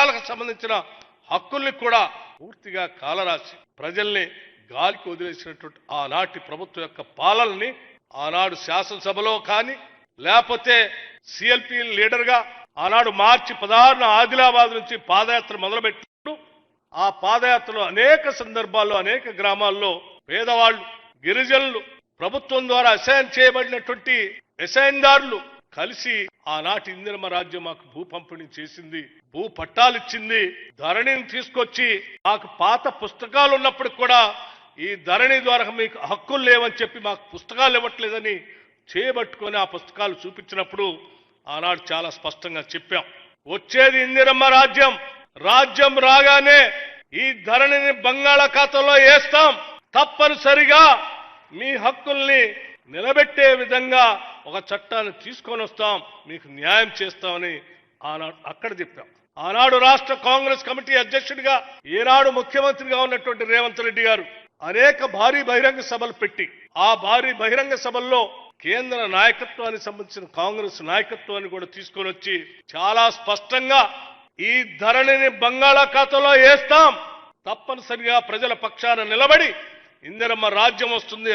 వర్గాలకు సంబంధించిన హక్కుల్ని కూడా పూర్తిగా కాలరాసి ప్రజల్ని గాలికి వదిలేసినటువంటి ఆనాటి ప్రభుత్వం యొక్క పాలనని ఆనాడు శాసనసభలో కానీ లేకపోతే సిఎల్పి లీడర్గా ఆనాడు మార్చి 16న ఆదిలాబాద్ నుంచి పాదయాత్ర మొదలుపెట్టినప్పుడు ఆ పాదయాత్రలో అనేక సందర్భాల్లో అనేక గ్రామాల్లో పేదవాళ్లు గిరిజనులు ప్రభుత్వం ద్వారా అసైన్ చేయబడినటువంటి అసైన్దారులు కలిసి ఆనాటి ఇందిరమ్మ రాజ్యం మాకు భూ పంపిణీ చేసింది, భూ పట్టాలు ఇచ్చింది, ధరణిని తీసుకొచ్చి మాకు పాత పుస్తకాలు ఉన్నప్పుడు కూడా ఈ ధరణి ద్వారా మీకు హక్కులు లేవని చెప్పి మాకు పుస్తకాలు ఇవ్వట్లేదని చేయబట్టుకొని ఆ పుస్తకాలు చూపించినప్పుడు ఆనాడు చాలా స్పష్టంగా చెప్పాం, వచ్చేది ఇందిరమ్మ రాజ్యం, రాజ్యం రాగానే ఈ ధరణిని బంగాళాఖాతంలో వేస్తాం, తప్పనిసరిగా మీ హక్కుల్ని నిలబెట్టే విధంగా ఒక చట్టాన్ని తీసుకొని వస్తాం, మీకు న్యాయం చేస్తామని ఆనాడు అక్కడ చెప్పాం. ఆనాడు రాష్ట్ర కాంగ్రెస్ కమిటీ అధ్యక్షుడిగా ఈనాడు ముఖ్యమంత్రిగా ఉన్నటువంటి రేవంత్ రెడ్డి గారు అనేక భారీ బహిరంగ సభలు పెట్టి ఆ భారీ బహిరంగ సభల్లో కేంద్ర నాయకత్వానికి సంబంధించిన కాంగ్రెస్ నాయకత్వాన్ని కూడా తీసుకొని వచ్చి చాలా స్పష్టంగా ఈ ధరణిని బంగాళాఖాతంలో వేస్తాం, తప్పనిసరిగా ప్రజల పక్షాన నిలబడి ఇందిరమ్మ రాజ్యం వస్తుంది.